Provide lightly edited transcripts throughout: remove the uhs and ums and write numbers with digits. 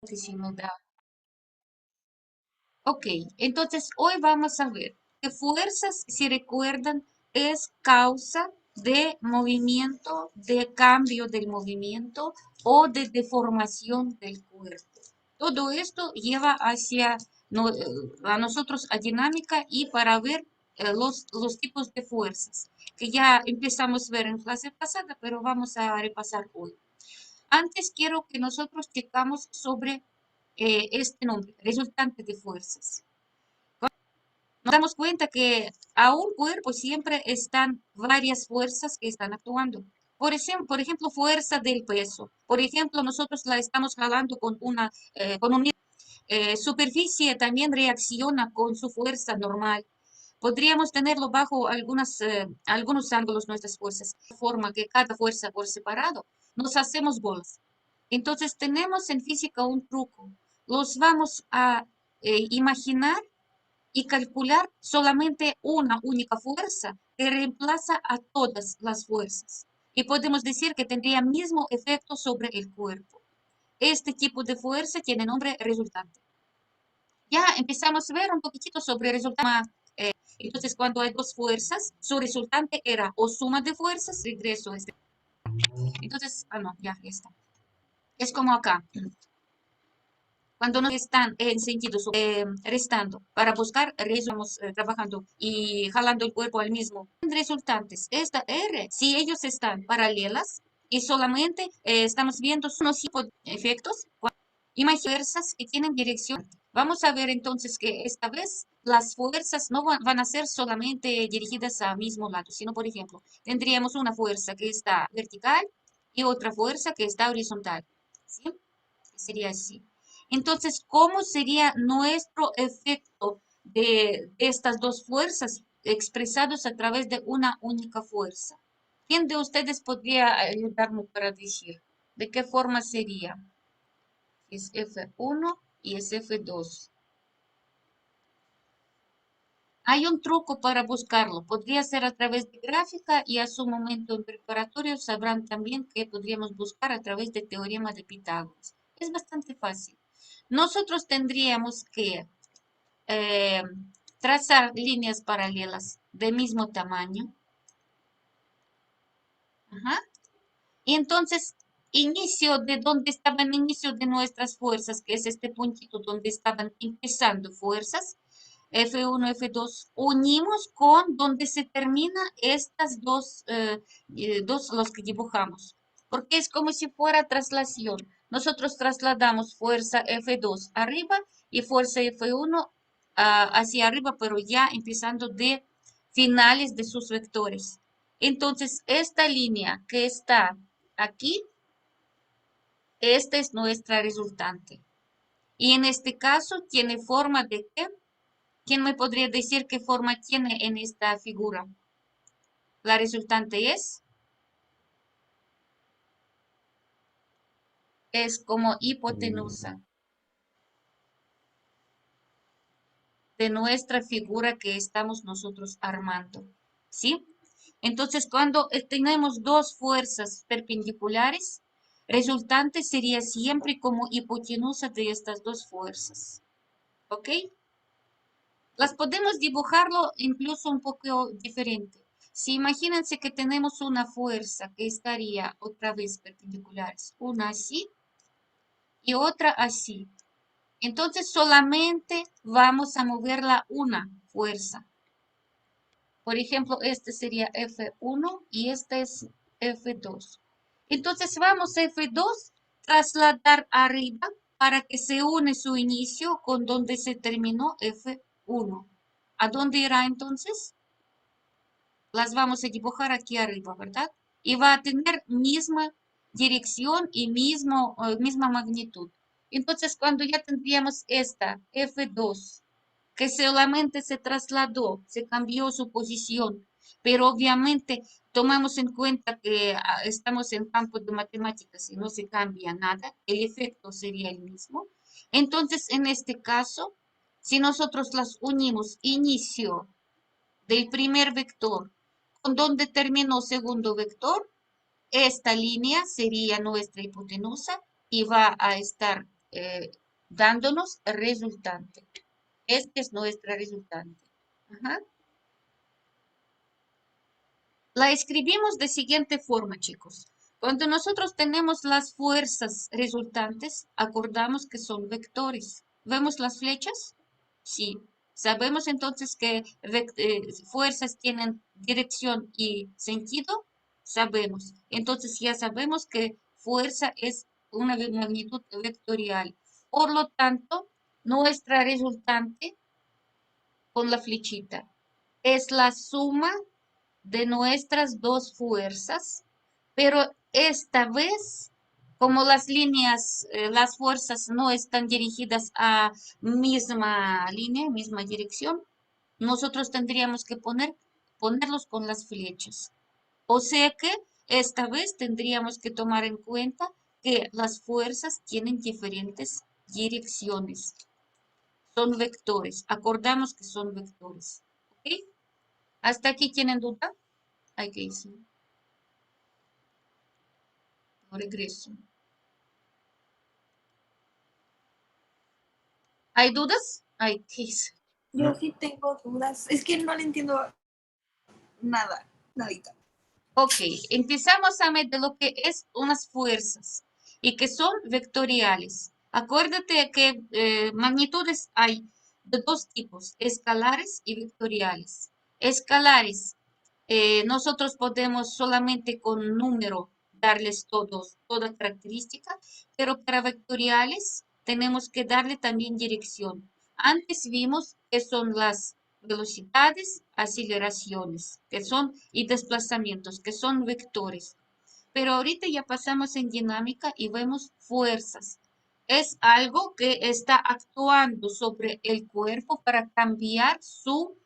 que si me da. Ok, entonces hoy vamos a ver que fuerzas, si recuerdan, es causa de movimiento, de cambio del movimiento o de deformación del cuerpo. Todo esto lleva hacia a nosotros a dinámica y para ver los tipos de fuerzas que ya empezamos a ver en clase pasada, pero vamos a repasar hoy. Antes quiero que nosotros checamos sobre este nombre, resultante de fuerzas. Nos damos cuenta que a un cuerpo siempre están varias fuerzas que están actuando. Por ejemplo, fuerza del peso. Por ejemplo, nosotros la estamos jalando con un superficie también reacciona con su fuerza normal. Podríamos tenerlo bajo algunos ángulos nuestras fuerzas, de forma que cada fuerza por separado nos hacemos bolas. Entonces tenemos en física un truco. Los vamos a imaginar y calcular solamente una única fuerza que reemplaza a todas las fuerzas. Y podemos decir que tendría mismo efecto sobre el cuerpo. Este tipo de fuerza tiene nombre resultante. Ya empezamos a ver un poquitito sobre resultante. Entonces, cuando hay dos fuerzas, su resultante era o suma de fuerzas, regreso. Entonces, no, ya está. Es como acá. Cuando no están en sentido restando para buscar, estamos trabajando y jalando el cuerpo al mismo. Resultantes, esta R, si ellos están paralelas y solamente estamos viendo unos efectos, imagina fuerzas que tienen dirección. Vamos a ver entonces que esta vez las fuerzas no van a ser solamente dirigidas al mismo lado, sino, por ejemplo, tendríamos una fuerza que está vertical y otra fuerza que está horizontal. ¿Sí? Sería así. Entonces, ¿cómo sería nuestro efecto de estas dos fuerzas expresados a través de una única fuerza? ¿Quién de ustedes podría ayudarme para decir de qué forma sería? Es F1 y es F2. Hay un truco para buscarlo. Podría ser a través de gráfica y a su momento en preparatorio sabrán también que podríamos buscar a través de teorema de Pitágoras. Es bastante fácil. Nosotros tendríamos que eh, trazar líneas paralelas de mismo tamaño. Ajá. Y entonces, inicio de donde estaban inicio de nuestras fuerzas, que es este puntito donde estaban empezando fuerzas, F1, F2, unimos con donde se termina estas dos los que dibujamos, porque es como si fuera traslación. Nosotros trasladamos fuerza F2 arriba y fuerza F1 hacia arriba, pero ya empezando de finales de sus vectores. Entonces, esta línea que está aquí, esta es nuestra resultante. Y en este caso tiene forma de qué? ¿Quién me podría decir qué forma tiene en esta figura? La resultante es como hipotenusa de nuestra figura que estamos nosotros armando. ¿Sí? Entonces, cuando tenemos dos fuerzas perpendiculares, resultante sería siempre como hipotenusa de estas dos fuerzas. ¿Ok? Las podemos dibujarlo incluso un poco diferente. Si imagínense que tenemos una fuerza que estaría otra vez perpendiculares, una así y otra así. Entonces solamente vamos a moverla una fuerza. Por ejemplo, este sería F1 y este es F2. Entonces vamos a F2, trasladar arriba para que se une su inicio con donde se terminó F1. ¿A dónde irá entonces? Las vamos a dibujar aquí arriba, ¿verdad? Y va a tener misma dirección y misma magnitud. Entonces, cuando ya tendríamos esta F2, que solamente se trasladó, se cambió su posición, pero obviamente tomamos en cuenta que estamos en campo de matemáticas y no se cambia nada, el efecto sería el mismo. Entonces, en este caso, si nosotros las unimos inicio del primer vector con donde terminó segundo vector, esta línea sería nuestra hipotenusa y va a estar dándonos resultante. Este es nuestra resultante. Ajá. La escribimos de siguiente forma, chicos. Cuando nosotros tenemos las fuerzas resultantes, acordamos que son vectores. ¿Vemos las flechas? Sí. ¿Sabemos entonces que fuerzas tienen dirección y sentido? Sabemos. Entonces ya sabemos que fuerza es una magnitud vectorial. Por lo tanto, nuestra resultante con la flechita es la suma de nuestras dos fuerzas, pero esta vez, como las líneas, las fuerzas no están dirigidas a misma línea, misma dirección, nosotros tendríamos que ponerlos con las flechas. O sea que esta vez tendríamos que tomar en cuenta que las fuerzas tienen diferentes direcciones. Son vectores. Acordamos que son vectores. ¿Ok? ¿Hasta aquí tienen duda? Hay que irse. No regreso. ¿Hay dudas? Hay que irse. Yo sí tengo dudas. Es que no le entiendo nada, nadita. Ok, empezamos a ver de lo que es unas fuerzas y que son vectoriales. Acuérdate que magnitudes hay de dos tipos, escalares y vectoriales. Escalares, nosotros podemos solamente con número darles toda característica, pero para vectoriales tenemos que darle también dirección. Antes vimos que son las velocidades, aceleraciones, que son, y desplazamientos, que son vectores. Pero ahorita ya pasamos en dinámica y vemos fuerzas. Es algo que está actuando sobre el cuerpo para cambiar su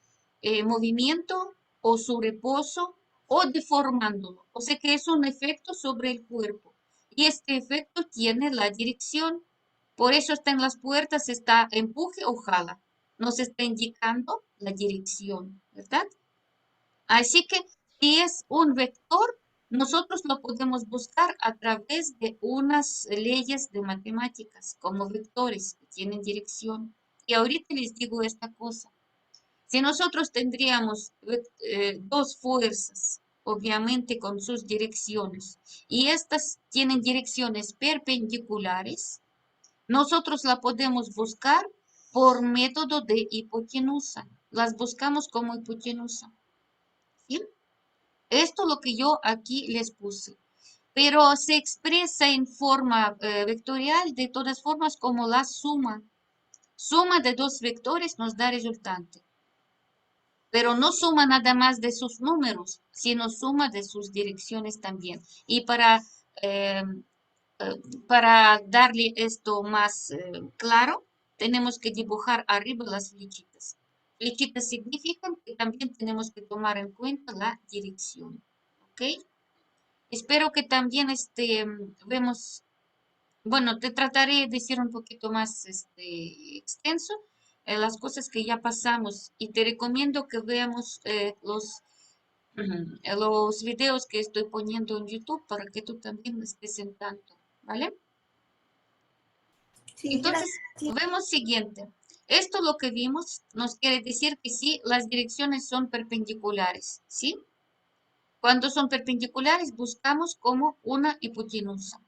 movimiento o su reposo o deformándolo. O sea que es un efecto sobre el cuerpo. Y este efecto tiene la dirección. Por eso está en las puertas, está empuje o jala. Nos está indicando la dirección, ¿verdad? Así que si es un vector, nosotros lo podemos buscar a través de unas leyes de matemáticas como vectores que tienen dirección. Y ahorita les digo esta cosa. Si nosotros tendríamos dos fuerzas, obviamente con sus direcciones, y estas tienen direcciones perpendiculares, nosotros la podemos buscar por método de hipotenusa. Las buscamos como hipotenusa. ¿Sí? Esto es lo que yo aquí les puse. Pero se expresa en forma vectorial de todas formas como la suma. Suma de dos vectores nos da resultante. Pero no suma nada más de sus números, sino suma de sus direcciones también. Y eh, para darle esto más claro, tenemos que dibujar arriba las flechitas. Flechitas significan que también tenemos que tomar en cuenta la dirección. ¿Ok? Espero que también vemos, bueno, te trataré de decir un poquito más extenso las cosas que ya pasamos y te recomiendo que veamos los videos que estoy poniendo en YouTube para que tú también estés en tanto, ¿vale? Sí, Entonces, gracias. vemos siguiente. Esto lo que vimos nos quiere decir que sí, las direcciones son perpendiculares, ¿sí? Cuando son perpendiculares buscamos como una hipotenusa,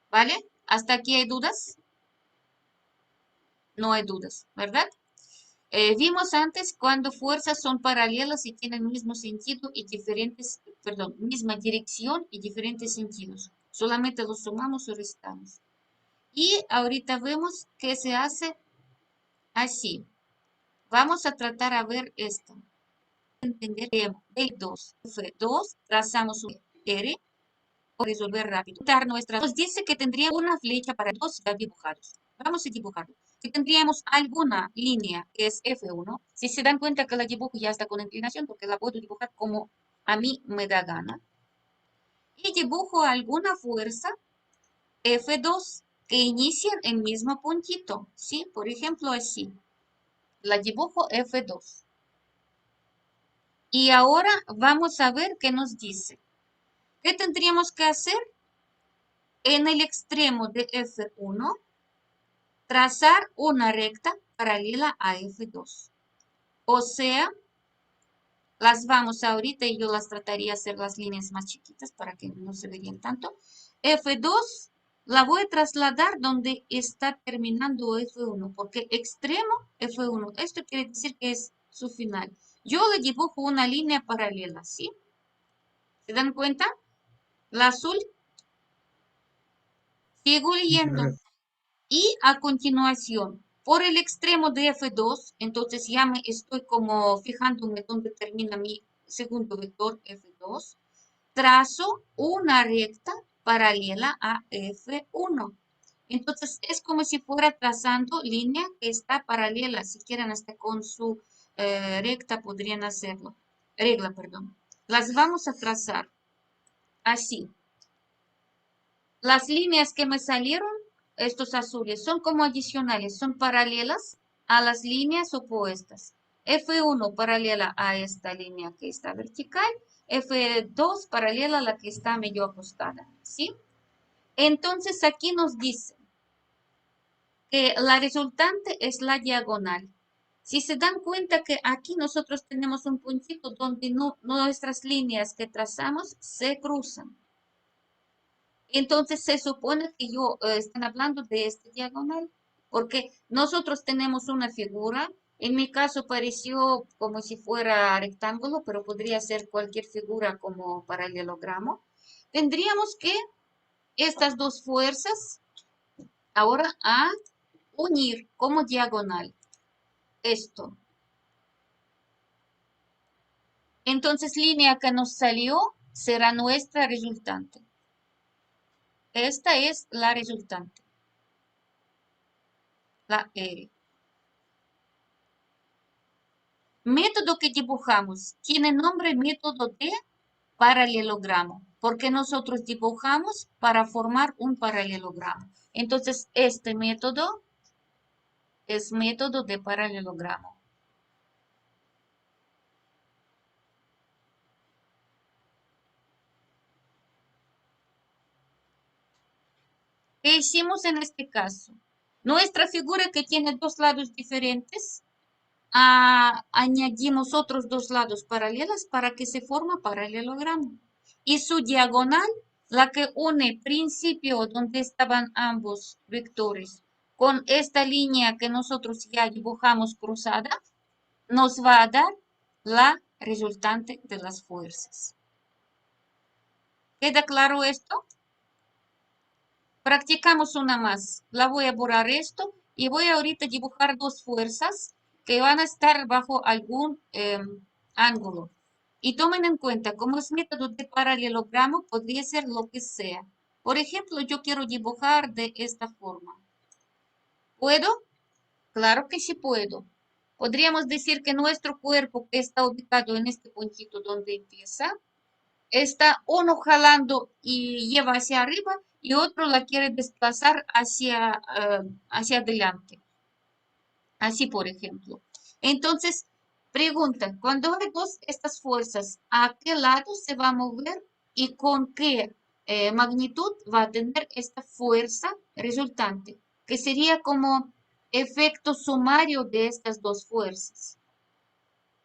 ¿vale? ¿Hasta aquí hay dudas? No hay dudas, ¿verdad? Vimos antes cuando fuerzas son paralelas y tienen mismo sentido y diferentes, perdón, misma dirección y diferentes sentidos. Solamente los sumamos o restamos. Y ahorita vemos que se hace así. Vamos a tratar a ver esto. Entender B2, F2, trazamos un R o resolver rápido. Nos dice que tendría una flecha para dos ya dibujados. Vamos a dibujarlo. Si tendríamos alguna línea que es F1, si se dan cuenta que la dibujo ya está con inclinación porque la puedo dibujar como a mí me da gana. Y dibujo alguna fuerza F2 que inician el mismo puntito. ¿Sí? Por ejemplo, así. La dibujo F2. Y ahora vamos a ver qué nos dice. ¿Qué tendríamos que hacer? en el extremo de F1, trazar una recta paralela a F2. O sea, las vamos ahorita y yo las trataría de hacer las líneas más chiquitas para que no se verían tanto. F2 la voy a trasladar donde está terminando F1, porque extremo F1, esto quiere decir que es su final. Yo le dibujo una línea paralela, ¿sí? ¿Se dan cuenta? La azul. Sigo leyendo. Y a continuación, por el extremo de F2, entonces ya me estoy como fijándome donde termina mi segundo vector F2, trazo una recta paralela a F1. Entonces es como si fuera trazando línea que está paralela. Si quieren hasta con su recta podrían hacerlo. Regla, perdón. Las vamos a trazar así. Las líneas que me salieron, estos azules, son como adicionales, son paralelas a las líneas opuestas. F1 paralela a esta línea que está vertical, F2 paralela a la que está medio acostada, ¿sí? Entonces aquí nos dice que la resultante es la diagonal. Si se dan cuenta que aquí nosotros tenemos un puntito donde nuestras líneas que trazamos se cruzan. Entonces se supone que están hablando de este diagonal, porque nosotros tenemos una figura, en mi caso pareció como si fuera rectángulo, pero podría ser cualquier figura como paralelogramo. Tendríamos que estas dos fuerzas ahora a unir como diagonal esto. Entonces línea que nos salió será nuestra resultante. Esta es la resultante, la R. Método que dibujamos tiene nombre método de paralelogramo, porque nosotros dibujamos para formar un paralelogramo. Entonces, este método es método de paralelogramo. ¿Qué hicimos en este caso? Nuestra figura que tiene dos lados diferentes, añadimos otros dos lados paralelos para que se forma paralelogramo. Y su diagonal, la que une principio donde estaban ambos vectores con esta línea que nosotros ya dibujamos cruzada, nos va a dar la resultante de las fuerzas. ¿Queda claro esto? Practicamos una más. La voy a borrar esto y voy ahorita a dibujar dos fuerzas que van a estar bajo algún ángulo. Y tomen en cuenta, como es método de paralelogramo, podría ser lo que sea. Por ejemplo, yo quiero dibujar de esta forma. ¿Puedo? Claro que sí puedo. Podríamos decir que nuestro cuerpo que está ubicado en este puntito donde empieza, está uno jalando y lleva hacia arriba y otro la quiere desplazar hacia adelante. Así, por ejemplo. Entonces, pregunta, cuando hay dos estas fuerzas, ¿a qué lado se va a mover y con qué magnitud va a tener esta fuerza resultante? Que sería como efecto sumario de estas dos fuerzas.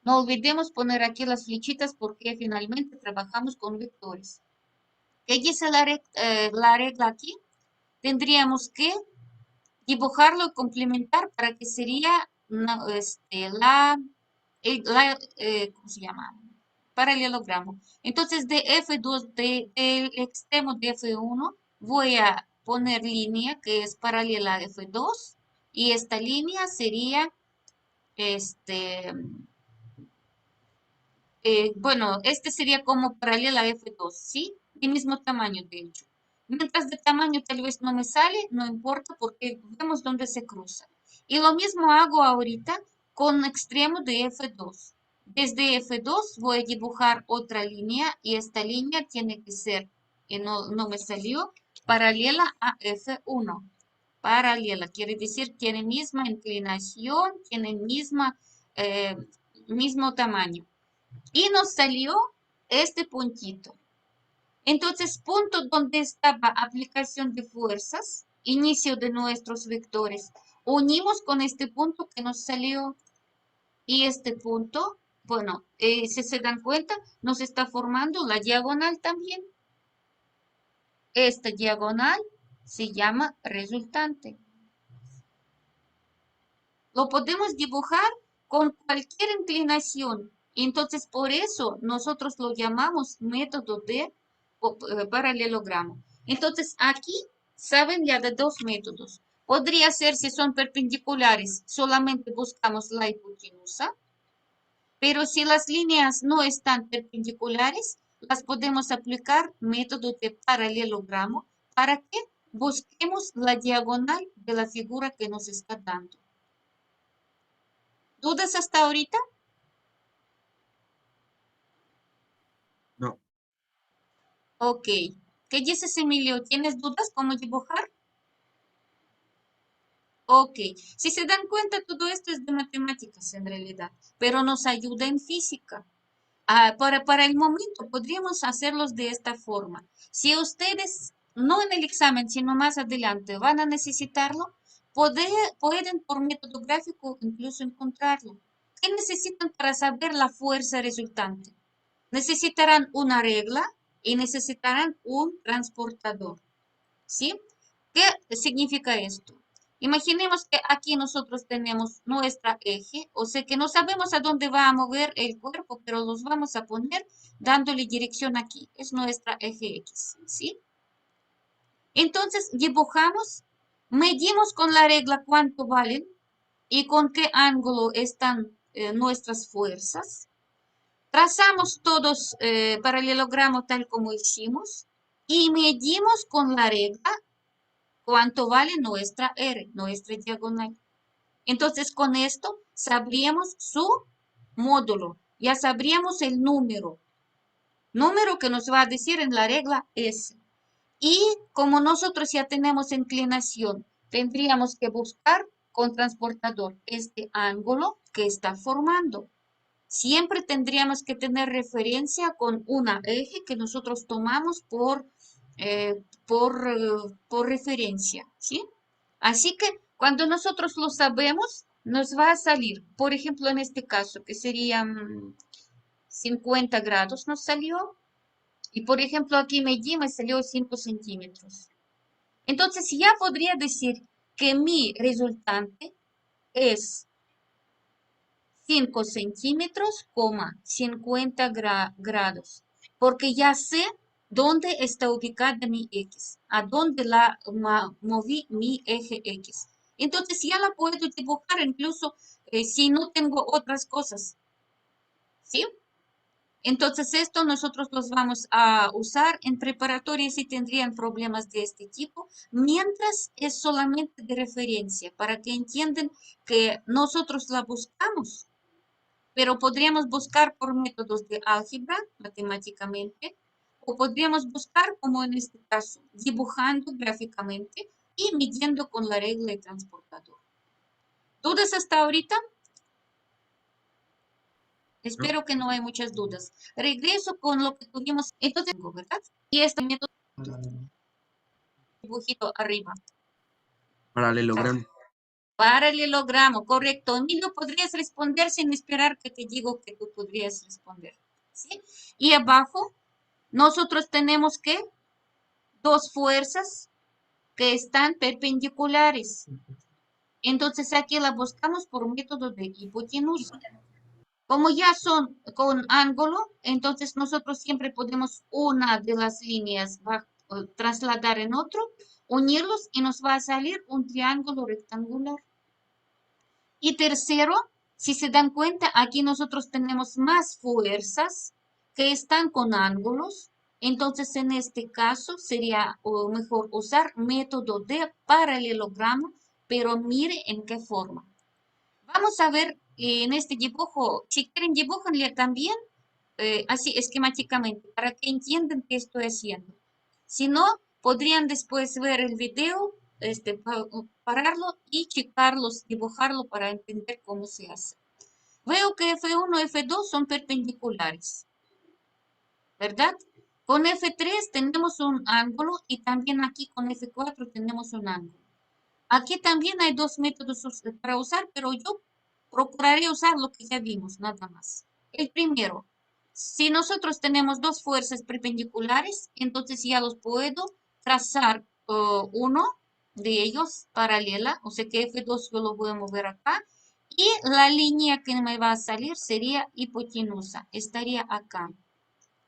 No olvidemos poner aquí las flechitas porque finalmente trabajamos con vectores. ¿Qué dice la regla aquí? Tendríamos que dibujarlo y complementar para que sería ¿cómo se llama? Paralelogramo. Entonces, de F2, del extremo de F1, voy a poner línea que es paralela a F2 y esta línea sería bueno, este sería como paralela a F2, ¿sí? De mismo tamaño, de hecho. Mientras de tamaño tal vez no me sale, no importa porque vemos dónde se cruza. Y lo mismo hago ahorita con extremo de F2. Desde F2 voy a dibujar otra línea y esta línea tiene que ser, no me salió, paralela a F1. Paralela, quiere decir tiene misma inclinación, tiene mismo tamaño. Y nos salió este puntito. Entonces, punto donde estaba aplicación de fuerzas, inicio de nuestros vectores, unimos con este punto que nos salió y este punto, bueno, si se dan cuenta, nos está formando la diagonal también. Esta diagonal se llama resultante. Lo podemos dibujar con cualquier inclinación. Entonces, por eso nosotros lo llamamos método de paralelogramo. Entonces, aquí saben ya de dos métodos. Podría ser si son perpendiculares, solamente buscamos la hipotenusa. Pero si las líneas no están perpendiculares, las podemos aplicar método de paralelogramo para que busquemos la diagonal de la figura que nos está dando. ¿Dudas hasta ahorita? No. Ok. ¿Qué dices, Emilio? ¿Tienes dudas cómo dibujar? Ok. Si se dan cuenta, todo esto es de matemáticas en realidad, pero nos ayuda en física. Para el momento podríamos hacerlos de esta forma. Si ustedes, no en el examen, sino más adelante, van a necesitarlo, pueden por método gráfico incluso encontrarlo. ¿Qué necesitan para saber la fuerza resultante? Necesitarán una regla y necesitarán un transportador. ¿Sí? ¿Qué significa esto? Imaginemos que aquí nosotros tenemos nuestra eje, o sea que no sabemos a dónde va a mover el cuerpo, pero los vamos a poner dándole dirección aquí. Es nuestra eje X, ¿sí? Entonces dibujamos, medimos con la regla cuánto valen y con qué ángulo están nuestras fuerzas. Trazamos todos paralelogramo tal como hicimos y medimos con la regla cuánto vale nuestra R, nuestra diagonal. Entonces, con esto sabríamos su módulo, ya sabríamos el número que nos va a decir en la regla S. Y como nosotros ya tenemos inclinación, tendríamos que buscar con transportador este ángulo que está formando. Siempre tendríamos que tener referencia con una eje que nosotros tomamos por referencia, ¿sí? Así que cuando nosotros lo sabemos, nos va a salir, por ejemplo, en este caso, que serían 50 grados nos salió, y por ejemplo aquí me salió 5 centímetros. Entonces ya podría decir que mi resultante es 5 centímetros, 50 grados, porque ya sé dónde está ubicada mi X, a dónde la moví mi eje X. Entonces ya la puedo dibujar incluso si no tengo otras cosas, ¿sí? Entonces esto nosotros los vamos a usar en preparatoria si tendrían problemas de este tipo, mientras es solamente de referencia, para que entiendan que nosotros la buscamos, pero podríamos buscar por métodos de álgebra, matemáticamente, o podríamos buscar, como en este caso, dibujando gráficamente y midiendo con la regla de transportador. ¿Dudas hasta ahorita? Espero que no hay muchas dudas. Regreso con lo que tuvimos entonces, ¿verdad? Y este método dibujito arriba. Paralelogramo. Paralelogramo, correcto. Emilio, podrías responder sin esperar que te digo que tú podrías responder. ¿Sí? Y abajo, nosotros tenemos que dos fuerzas que están perpendiculares. Entonces aquí la buscamos por método de hipotenusa. Como ya son con ángulo, entonces nosotros siempre podemos una de las líneas trasladar en otro, unirlos y nos va a salir un triángulo rectangular. Y tercero, si se dan cuenta, aquí nosotros tenemos más fuerzas que están con ángulos. Entonces, en este caso, sería mejor usar método de paralelogramo, pero mire en qué forma. Vamos a ver en este dibujo, si quieren dibujanle también, así esquemáticamente, para que entiendan qué estoy haciendo. Si no, podrían después ver el video, pararlo y checarlos, dibujarlo para entender cómo se hace. Veo que F1 y F2 son perpendiculares, ¿verdad? Con F3 tenemos un ángulo y también aquí con F4 tenemos un ángulo. Aquí también hay dos métodos para usar, pero yo procuraré usar lo que ya vimos, nada más. El primero, si nosotros tenemos dos fuerzas perpendiculares, entonces ya los puedo trazar uno de ellos paralela, o sea que F2 yo lo voy a mover acá, y la línea que me va a salir sería hipotenusa, estaría acá.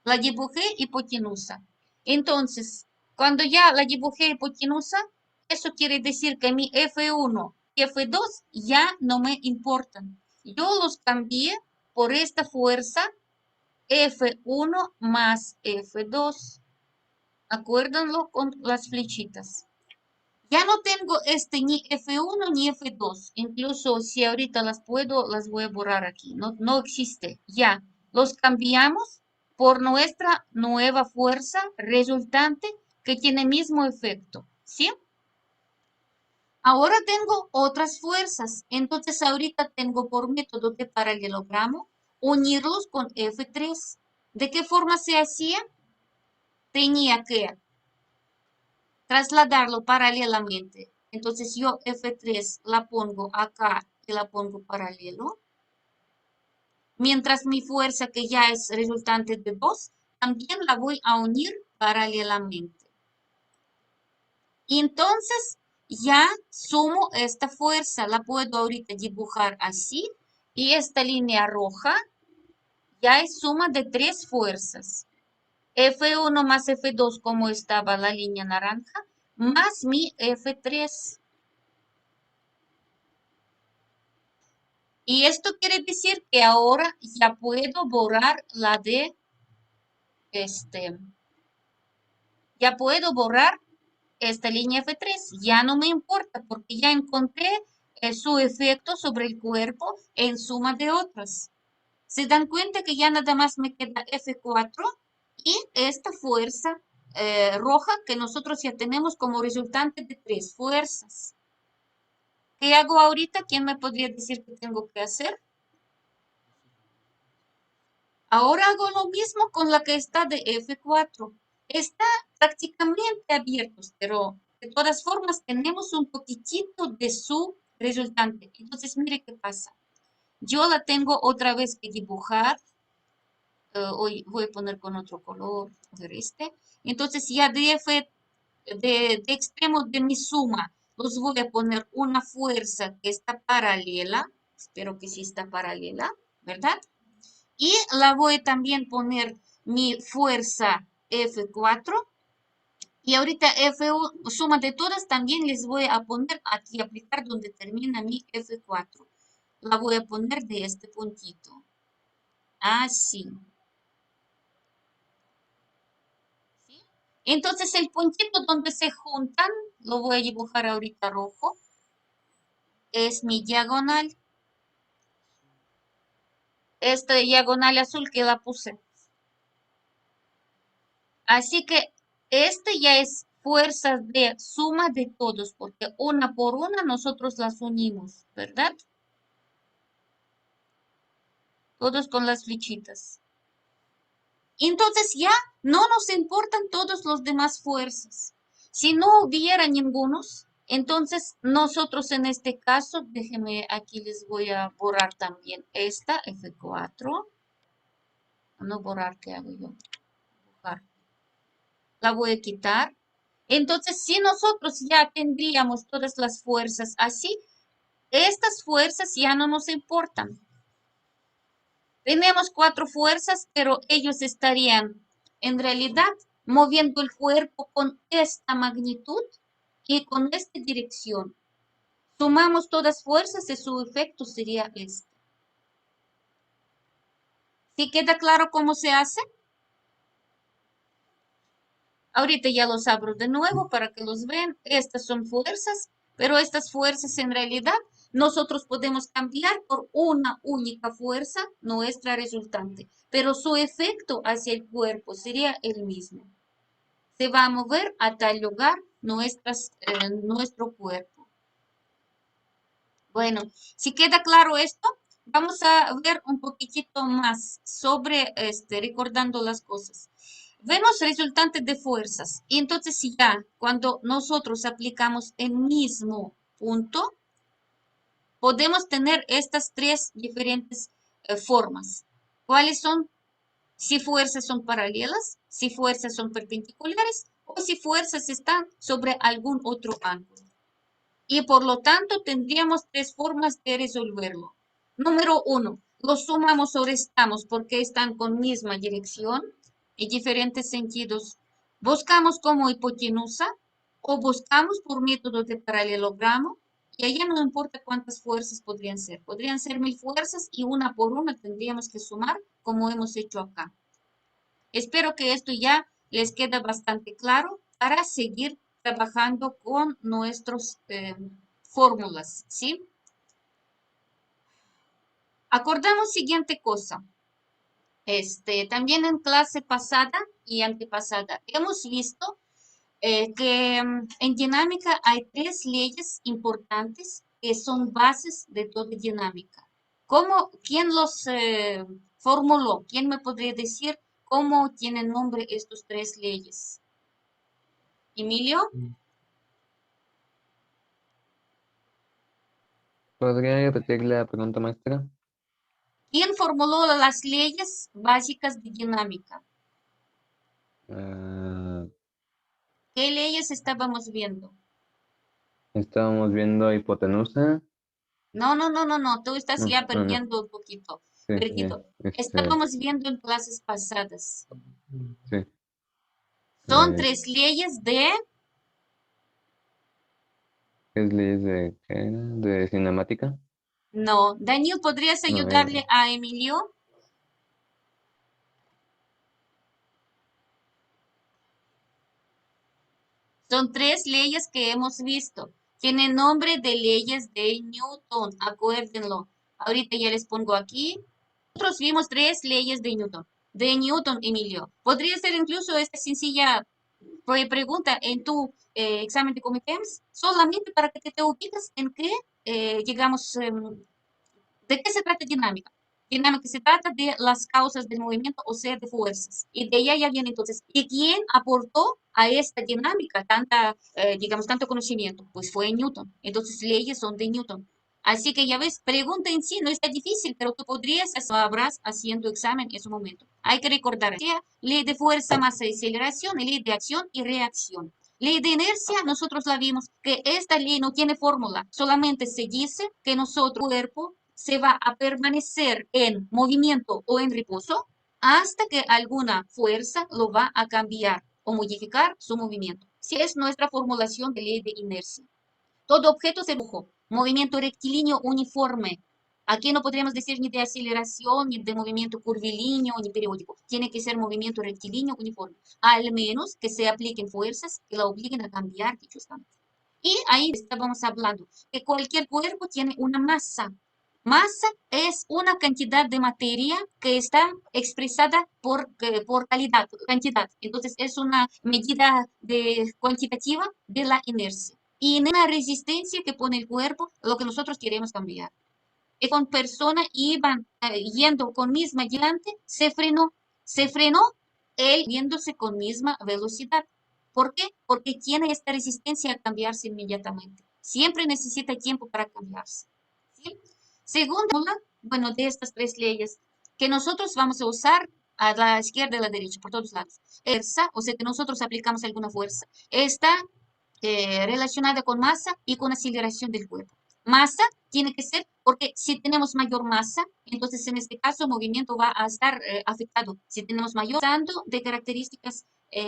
La dibujé hipotenusa. Entonces, cuando ya la dibujé hipotenusa, eso quiere decir que mi F1 y F2 ya no me importan. Yo los cambié por esta fuerza F1 más F2. Acuérdenlo con las flechitas. Ya no tengo ni F1 ni F2. Incluso si ahorita las puedo, las voy a borrar aquí. No, no existe. Ya. Los cambiamos por nuestra nueva fuerza resultante que tiene mismo efecto. ¿Sí? Ahora tengo otras fuerzas. Entonces ahorita tengo por método de paralelogramo unirlos con F3. ¿De qué forma se hacía? Tenía que trasladarlo paralelamente. Entonces yo F3 la pongo acá y la pongo paralelo. Mientras mi fuerza, que ya es resultante de 2, también la voy a unir paralelamente. Y entonces ya sumo esta fuerza. La puedo ahorita dibujar así. Y esta línea roja ya es suma de 3 fuerzas. F1 más F2 como estaba la línea naranja, más mi F3. Y esto quiere decir que ahora ya puedo borrar la de ya puedo borrar esta línea F3. Ya no me importa porque ya encontré su efecto sobre el cuerpo en suma de otras. Se dan cuenta que ya nada más me queda F4 y esta fuerza roja que nosotros ya tenemos como resultante de 3 fuerzas. ¿Qué hago ahorita? ¿Quién me podría decir qué tengo que hacer? Ahora hago lo mismo con la que está de F4. Está prácticamente abierto, pero de todas formas tenemos un poquitito de su resultante. Entonces, mire qué pasa. Yo la tengo otra vez que dibujar. Hoy voy a poner con otro color, a ver este. Entonces, ya de extremos de mi suma, los voy a poner una fuerza que está paralela. Espero que sí está paralela, ¿verdad? Y la voy a también poner mi fuerza F4. Y ahorita F1, suma de todas, también les voy a poner aquí, aplicar donde termina mi F4. La voy a poner de este puntito. Así. ¿Sí? Entonces el puntito donde se juntan, lo voy a dibujar ahorita rojo, es mi diagonal. Esta diagonal azul que la puse. Así que este ya es fuerzas de suma de todos, porque una por una nosotros las unimos, ¿verdad? Todos con las flechitas. Entonces ya no nos importan todos los demás fuerzas. Si no hubiera ningunos, entonces nosotros en este caso, déjenme aquí les voy a borrar también esta F4. No borrar, ¿qué hago yo? Borrar. La voy a quitar. Entonces, si nosotros ya tendríamos todas las fuerzas así, estas fuerzas ya no nos importan. Tenemos 4 fuerzas, pero ellos estarían en realidad moviendo el cuerpo con esta magnitud y con esta dirección. Sumamos todas fuerzas y su efecto sería este. ¿Sí queda claro cómo se hace? Ahorita ya los abro de nuevo para que los vean. Estas son fuerzas, pero estas fuerzas en realidad nosotros podemos cambiar por una única fuerza nuestra resultante, pero su efecto hacia el cuerpo sería el mismo. Se va a mover a tal lugar nuestro cuerpo. Bueno, si queda claro esto, vamos a ver un poquitito más sobre recordando las cosas. Vemos resultantes de fuerzas. Y entonces si ya cuando nosotros aplicamos el mismo punto, podemos tener estas tres diferentes formas. ¿Cuáles son? Si fuerzas son paralelas, si fuerzas son perpendiculares o si fuerzas están sobre algún otro ángulo. Y por lo tanto tendríamos tres formas de resolverlo. Número uno, los sumamos o restamos porque están con misma dirección y diferentes sentidos. Buscamos como hipotenusa o buscamos por método de paralelogramo y allá no importa cuántas fuerzas podrían ser. Podrían ser 1000 fuerzas y una por una tendríamos que sumar como hemos hecho acá. Espero que esto ya les quede bastante claro para seguir trabajando con nuestras fórmulas, ¿sí? Acordamos siguiente cosa. También en clase pasada y antepasada hemos visto que en dinámica hay tres leyes importantes que son bases de toda dinámica. ¿Quién los formuló? ¿Quién me podría decir cómo tienen nombre estas tres leyes? Emilio, ¿Podría repetir la pregunta, maestra? ¿quién formuló las leyes básicas de dinámica? Ah, ¿Qué leyes estábamos viendo? estábamos viendo hipotenusa. No, tú estás No, ya no, no. perdiendo un poquito, Sí, ya. perdido. Estábamos viendo en clases pasadas. Sí. Son Eh, tres leyes de, ¿Qué es leyes de qué era? ¿De cinemática? no, Daniel, ¿podrías No, ayudarle a Emilio? Son tres leyes que hemos visto. Tienen nombre de leyes de Newton, acuérdenlo. Ahorita ya les pongo aquí. Nosotros vimos tres leyes de Newton. De Newton, Emilio. Podría ser incluso esta sencilla pregunta en tu examen de Comitems, solamente para que te ubiques en qué, digamos, ¿de qué se trata dinámica? Dinámica se trata de las causas del movimiento, o sea, de fuerzas. Y de ella ya viene entonces, ¿y quién aportó a esta dinámica digamos, tanto conocimiento? Pues fue Newton. Entonces, leyes son de Newton. Así que ya ves, pregunta en sí no está difícil, pero tú podrías, sabrás haciendo examen en su momento. Hay que recordar, ley de fuerza, masa y aceleración, y ley de acción y reacción. Ley de inercia, nosotros la vimos, que esta ley no tiene fórmula, solamente se dice que nosotros, cuerpo, se va a permanecer en movimiento o en reposo hasta que alguna fuerza lo va a cambiar o modificar su movimiento. Si es nuestra formulación de ley de inercia. Todo objeto se dibujo, movimiento rectilíneo uniforme. Aquí no podríamos decir ni de aceleración, ni de movimiento curvilíneo, ni periódico. Tiene que ser movimiento rectilíneo uniforme. Al menos que se apliquen fuerzas que la obliguen a cambiar dichos campos. Y ahí estábamos hablando que cualquier cuerpo tiene una masa. Masa es una cantidad de materia que está expresada por cantidad. Entonces es una medida cuantitativa de la inercia. Y en la resistencia que pone el cuerpo, lo que nosotros queremos cambiar. Y con personas iban yendo con misma llante, se frenó él viéndose con misma velocidad. ¿Por qué? Porque tiene esta resistencia a cambiarse inmediatamente. Siempre necesita tiempo para cambiarse. ¿Sí? Segunda, bueno, de estas tres leyes que nosotros vamos a usar a la izquierda y a la derecha, por todos lados. Fuerza, o sea que nosotros aplicamos alguna fuerza, está relacionada con masa y con aceleración del cuerpo. Masa tiene que ser, porque si tenemos mayor masa, entonces en este caso el movimiento va a estar afectado. Si tenemos mayor tanto de características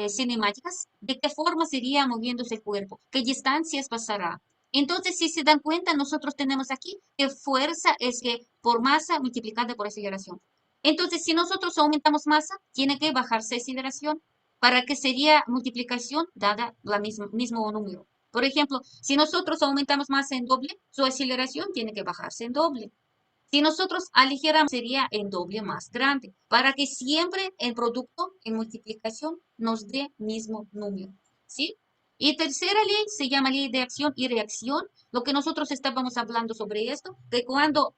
cinemáticas, ¿de qué forma sería moviéndose el cuerpo? ¿Qué distancias pasará? Entonces, si se dan cuenta, nosotros tenemos aquí que fuerza es que por masa multiplicada por aceleración. Entonces, si nosotros aumentamos masa, tiene que bajarse aceleración. ¿Para qué sería multiplicación dada el mismo número? Por ejemplo, si nosotros aumentamos masa en doble, su aceleración tiene que bajarse en doble. Si nosotros aligeramos, sería en doble más grande, para que siempre el producto en multiplicación nos dé mismo número. ¿Sí? Y tercera ley se llama ley de acción y reacción. Lo que nosotros estábamos hablando sobre esto, que cuando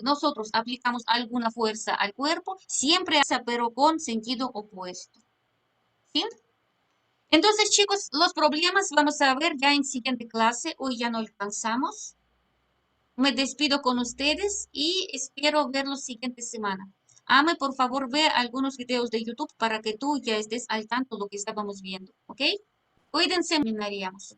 nosotros aplicamos alguna fuerza al cuerpo, siempre hace pero con sentido opuesto. ¿Sí? Entonces, chicos, los problemas vamos a ver ya en siguiente clase. Hoy ya no alcanzamos. Me despido con ustedes y espero verlos siguiente semana. Ame, por favor, ve algunos videos de YouTube para que tú ya estés al tanto de lo que estábamos viendo, ¿ok? Cuídense, terminaríamos.